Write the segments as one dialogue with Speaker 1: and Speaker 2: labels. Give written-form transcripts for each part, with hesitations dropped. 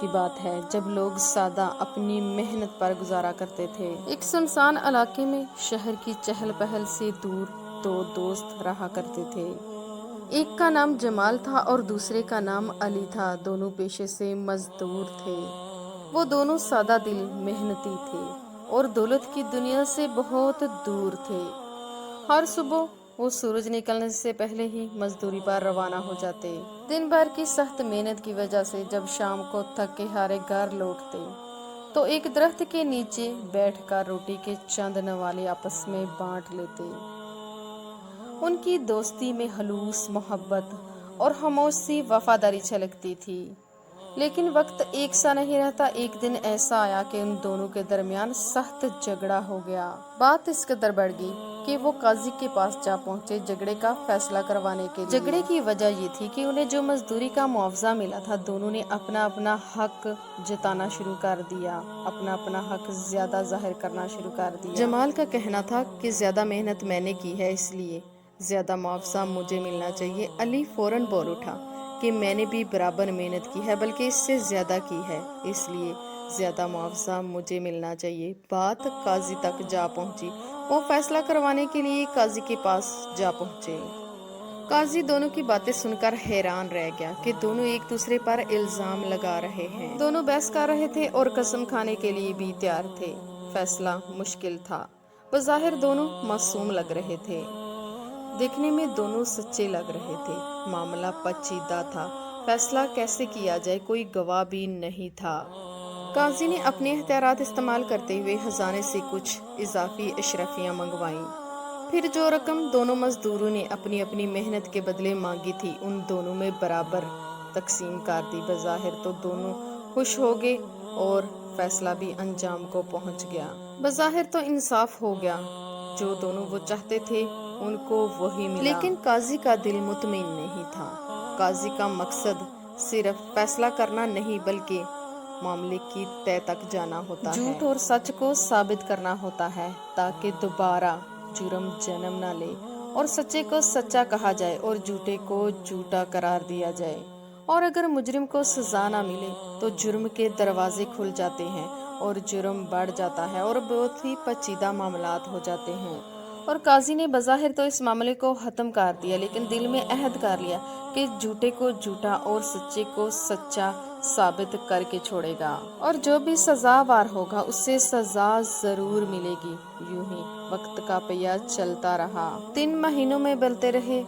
Speaker 1: کی بات ہے جب لوگ سادہ اپنی محنت پر گزارا کرتے تھے۔ ایک سنسان علاقے میں شہر کی چہل پہل سے دور دو دوست رہا کرتے تھے۔ ایک کا نام جمال تھا اور دوسرے کا نام علی تھا۔ دونوں پیشے سے مزدور تھے۔ وہ دونوں سادہ دل محنتی تھے اور دولت کی دنیا سے بہت دور تھے۔ ہر صبح وہ سورج نکلنے سے پہلے ہی مزدوری پر روانہ ہو جاتے۔ دن بھر کی سخت محنت کی وجہ سے جب شام کو تھکے ہارے گھر لوٹتے تو ایک درخت کے نیچے بیٹھ کر روٹی کے چند نوالے آپس میں بانٹ لیتے۔ ان کی دوستی میں خلوص، محبت اور خاموش سی وفاداری چھلکتی تھی۔ لیکن وقت ایک سا نہیں رہتا۔ ایک دن ایسا آیا کہ ان دونوں کے درمیان سخت جھگڑا ہو گیا۔ بات اس قدر بڑھ گئی کہ وہ قاضی کے پاس جا پہنچے جھگڑے کا فیصلہ کروانے کے لیے۔ جھگڑے کی وجہ یہ تھی کہ انہیں جو مزدوری کا معاوضہ ملا تھا، دونوں نے اپنا اپنا حق جتانا شروع کر دیا، اپنا اپنا حق زیادہ ظاہر کرنا شروع کر دیا۔ جمال کا کہنا تھا کہ زیادہ محنت میں نے کی ہے، اس لیے زیادہ معاوضہ مجھے ملنا چاہیے۔ علی فوراً بول اٹھا کہ میں نے بھی برابر محنت کی ہے، بلکہ اس سے زیادہ کی ہے، اس لیے زیادہ معاوضہ مجھے ملنا چاہیے۔ بات قاضی تک جا پہنچی۔ وہ فیصلہ کروانے کے لیے قاضی کے پاس جا پہنچے۔ قاضی دونوں کی باتیں سن کر حیران رہ گیا کہ دونوں ایک دوسرے پر الزام لگا رہے ہیں۔ دونوں بحث کر رہے تھے اور قسم کھانے کے لیے بھی تیار تھے۔ فیصلہ مشکل تھا۔ بظاہر دونوں معصوم لگ رہے تھے، دیکھنے میں دونوں سچے لگ رہے تھے۔ معاملہ پیچیدہ تھا۔ فیصلہ کیسے کیا جائے؟ کوئی گواہ بھی نہیں تھا۔ قاضی نے اپنے اختیارات استعمال کرتے ہوئے خزانے سے کچھ اضافی اشرفیاں منگوائیں۔ پھر جو رقم دونوں مزدوروں نے اپنی اپنی محنت کے بدلے مانگی تھی، ان دونوں میں برابر تقسیم کر دی۔ بظاہر تو دونوں خوش ہو گئے اور فیصلہ بھی انجام کو پہنچ گیا۔ بظاہر تو انصاف ہو گیا، جو دونوں وہ چاہتے تھے ان کو وہی ملا۔ لیکن قاضی کا دل مطمئن نہیں تھا۔ قاضی کا مقصد صرف فیصلہ کرنا نہیں بلکہ معاملے کی تہہ تک جانا ہوتا ہے۔ جھوٹ اور سچ کو ثابت کرنا ہوتا ہے تاکہ دوبارہ جرم جنم نہ لے اور سچے کو سچا کہا جائے اور جھوٹے کو جھوٹا قرار دیا جائے۔ اور اگر مجرم کو سزا نہ ملے تو جرم کے دروازے کھل جاتے ہیں اور جرم بڑھ جاتا ہے اور بہت ہی پیچیدہ معاملات ہو جاتے ہیں۔ اور قاضی نے بظاہر تو اس معاملے کو ختم کر دیا، لیکن دل میں عہد کر لیا کہ جھوٹے کو جھوٹا اور سچے کو سچا ثابت کر کے چھوڑے گا، اور جو بھی سزاوار ہوگا اسے سزا ضرور ملے گی۔ یوں ہی وقت کا پہیہ چلتا رہا۔ 3 مہینوں میں بدلتے رہے۔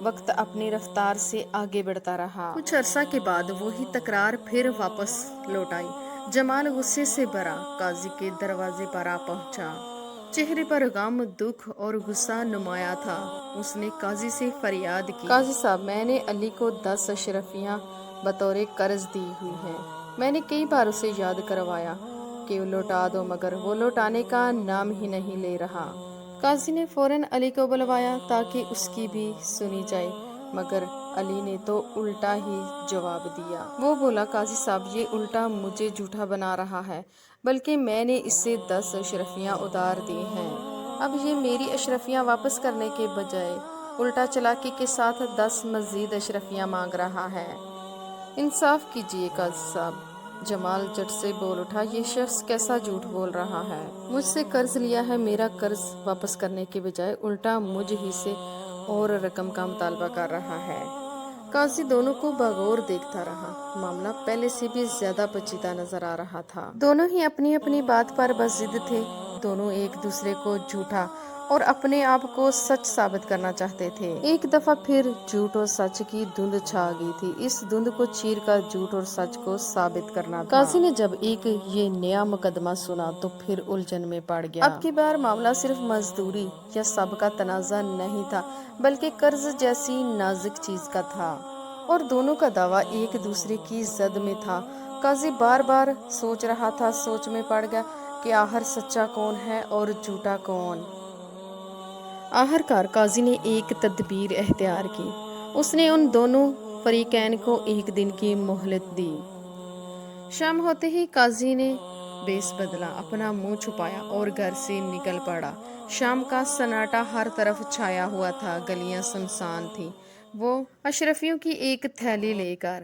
Speaker 1: وقت اپنی رفتار سے آگے بڑھتا رہا۔ کچھ عرصہ کے بعد وہی تکرار پھر واپس لوٹ آئی۔ جمال غصے سے بھرا قاضی کے دروازے پر آ پہنچا۔ چہرے پر غم، دکھ اور غصہ نمایاں تھا۔ اس نے قاضی سے فریاد کی، قاضی صاحب، میں نے علی کو 10 اشرفیاں بطور قرض دی ہوئی ہیں۔ میں نے کئی بار اسے یاد کروایا کہ لوٹا دو، مگر وہ لوٹانے کا نام ہی نہیں لے رہا۔ قاضی نے فوراً علی کو بلوایا تاکہ اس کی بھی سنی جائے، مگر علی نے تو الٹا ہی جواب دیا۔ وہ بولا، قاضی صاحب، یہ الٹا مجھے جھوٹا بنا رہا ہے، بلکہ میں نے اسے 10 اشرفیاں ادھار دی ہیں۔ اب یہ میری اشرفیاں واپس کرنے کے بجائے الٹا چالاکی کے ساتھ 10 مزید اشرفیاں مانگ رہا ہے۔ انصاف کیجیے قاضی صاحب۔ جمال جھٹ سے بول اٹھا، یہ شخص کیسا جھوٹ بول رہا ہے؟ مجھ سے قرض لیا ہے، میرا قرض واپس کرنے کے بجائے الٹا مجھ ہی سے اور رقم کا مطالبہ کر رہا ہے۔ قاضی دونوں کو بغور دیکھتا رہا۔ معاملہ پہلے سے بھی زیادہ پیچیدہ نظر آ رہا تھا۔ دونوں ہی اپنی اپنی بات پر بضد تھے۔ دونوں ایک دوسرے کو جھوٹا اور اپنے آپ کو سچ ثابت کرنا چاہتے تھے۔ ایک دفعہ پھر جھوٹ اور سچ کی دھند چھا گئی تھی۔ اس دھند کو چیر کر جھوٹ اور سچ کو ثابت کرنا تھا۔ قاضی نے جب یہ نیا مقدمہ سنا تو پھر الجھن میں پڑ گیا۔ اب کی بار معاملہ صرف مزدوری یا سابقہ تنازع نہیں تھا، بلکہ قرض جیسی نازک چیز کا تھا، اور دونوں کا دعویٰ ایک دوسرے کی زد میں تھا۔ قاضی بار بار سوچ رہا تھا، سوچ میں پڑ گیا کہ آخر سچا کون ہے اور جھوٹا کون۔ آخرکار قاضی نے ایک تدبیر اختیار کی۔ اس نے ان دونوں فریقین کو ایک دن کی مہلت دی۔ شام ہوتے ہی قاضی نے بیس بدلا، اپنا منہ چھپایا اور گھر سے نکل پڑا۔ شام کا سناٹا ہر طرف چھایا ہوا تھا، گلیاں سنسان تھیں۔ وہ اشرفیوں کی ایک تھیلی لے کر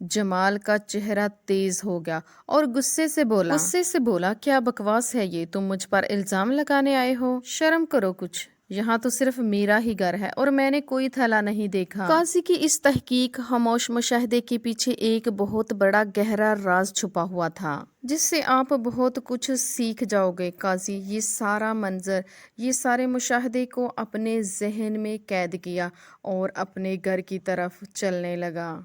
Speaker 1: جمال کا چہرہ تیز ہو گیا اور غصے سے بولا کیا بکواس ہے یہ، تم مجھ پر الزام لگانے آئے ہو؟ شرم کرو کچھ، یہاں تو صرف میرا ہی گھر ہے اور میں نے کوئی تھیلا نہیں دیکھا۔ قاضی کی اس تحقیق خاموش مشاہدے کے پیچھے ایک بہت بڑا گہرا راز چھپا ہوا تھا جس سے آپ بہت کچھ سیکھ جاؤ گے۔ قاضی یہ سارا منظر، یہ سارے مشاہدے کو اپنے ذہن میں قید کیا اور اپنے گھر کی طرف چلنے لگا۔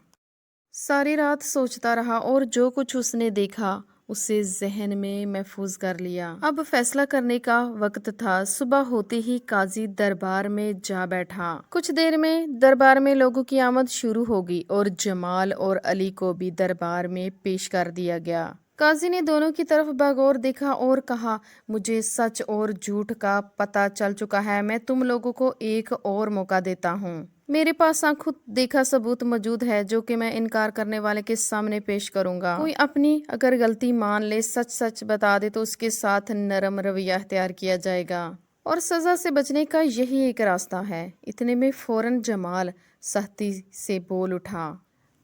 Speaker 1: ساری رات سوچتا رہا اور جو کچھ اس نے دیکھا اسے ذہن میں محفوظ کر لیا۔ اب فیصلہ کرنے کا وقت تھا۔ صبح ہوتے ہی قاضی دربار میں جا بیٹھا۔ کچھ دیر میں دربار میں لوگوں کی آمد شروع ہو گئی اور جمال اور علی کو بھی دربار میں پیش کر دیا گیا۔ قاضی نے دونوں کی طرف بغور دیکھا اور کہا، مجھے سچ اور جھوٹ کا پتہ چل چکا ہے، میں تم لوگوں کو ایک اور موقع دیتا ہوں۔ میرے پاس آنکھوں دیکھا ثبوت موجود ہے جو کہ میں انکار کرنے والے کے سامنے پیش کروں گا۔ کوئی اپنی اگر غلطی مان لے، سچ سچ بتا دے تو اس کے ساتھ نرم رویہ اختیار کیا جائے گا اور سزا سے بچنے کا یہی ایک راستہ ہے۔ اتنے میں فوراً جمال سختی سے بول اٹھا،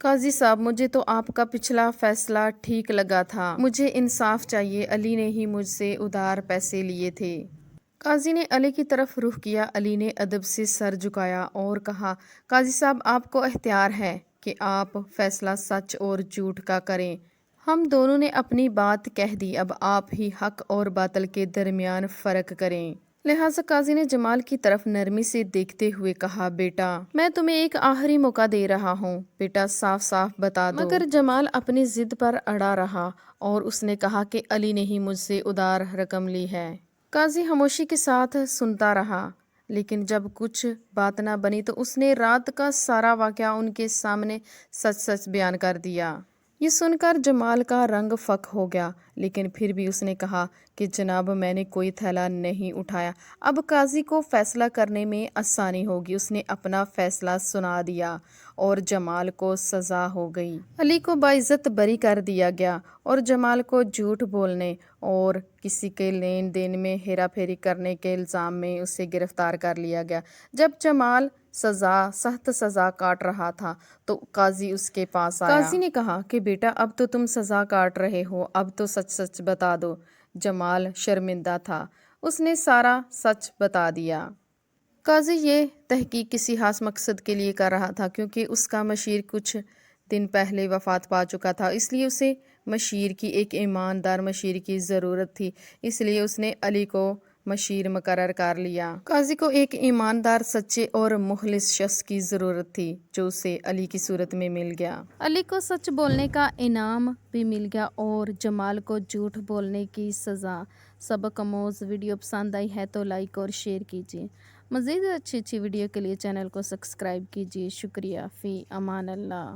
Speaker 1: قاضی صاحب مجھے تو آپ کا پچھلا فیصلہ ٹھیک لگا تھا، مجھے انصاف چاہیے، علی نے ہی مجھ سے ادھار پیسے لیے تھے۔ قاضی نے علی کی طرف رخ کیا۔ علی نے ادب سے سر جھکایا اور کہا، قاضی صاحب آپ کو اختیار ہے کہ آپ فیصلہ سچ اور جھوٹ کا کریں، ہم دونوں نے اپنی بات کہہ دی، اب آپ ہی حق اور باطل کے درمیان فرق کریں۔ لہٰذا قاضی نے جمال کی طرف نرمی سے دیکھتے ہوئے کہا، بیٹا میں تمہیں ایک آخری موقع دے رہا ہوں، بیٹا صاف صاف بتا دو۔ مگر جمال اپنی ضد پر اڑا رہا اور اس نے کہا کہ علی نے ہی مجھ سے ادھار رقم لی ہے۔ قاضی خاموشی کے ساتھ سنتا رہا، لیکن جب کچھ بات نہ بنی تو اس نے رات کا سارا واقعہ ان کے سامنے سچ سچ بیان کر دیا۔ یہ سن کر جمال کا رنگ فک ہو گیا، لیکن پھر بھی اس نے کہا کہ جناب میں نے کوئی تھیلا نہیں اٹھایا۔ اب قاضی کو فیصلہ کرنے میں آسانی ہوگی۔ اس نے اپنا فیصلہ سنا دیا اور جمال کو سزا ہو گئی۔ علی کو باعزت بری کر دیا گیا اور جمال کو جھوٹ بولنے اور کسی کے لین دین میں ہیرا پھیری کرنے کے الزام میں اسے گرفتار کر لیا گیا۔ جب جمال سخت سزا کاٹ رہا تھا تو قاضی اس کے پاس آیا۔ قاضی نے کہا کہ بیٹا اب تو تم سزا کاٹ رہے ہو، اب تو سچ سچ بتا دو۔ جمال شرمندہ تھا، اس نے سارا سچ بتا دیا۔ قاضی یہ تحقیق کسی خاص مقصد کے لیے کر رہا تھا کیونکہ اس کا مشیر کچھ دن پہلے وفات پا چکا تھا، اس لیے اسے مشیر کی ایک ایماندار مشیر کی ضرورت تھی، اس لیے اس نے علی کو مشیر مقرر کر لیا۔ قاضی کو ایک ایماندار، سچے اور مخلص شخص کی ضرورت تھی جو اسے علی کی صورت میں مل گیا۔ علی کو سچ بولنے کا انعام بھی مل گیا اور جمال کو جھوٹ بولنے کی سزا۔ سبق آموز ویڈیو پسند آئی ہے تو لائک اور شیئر کیجیے۔ مزید اچھی ویڈیو کے لیے چینل کو سبسکرائب کیجیے۔ شکریہ، فی امان اللہ۔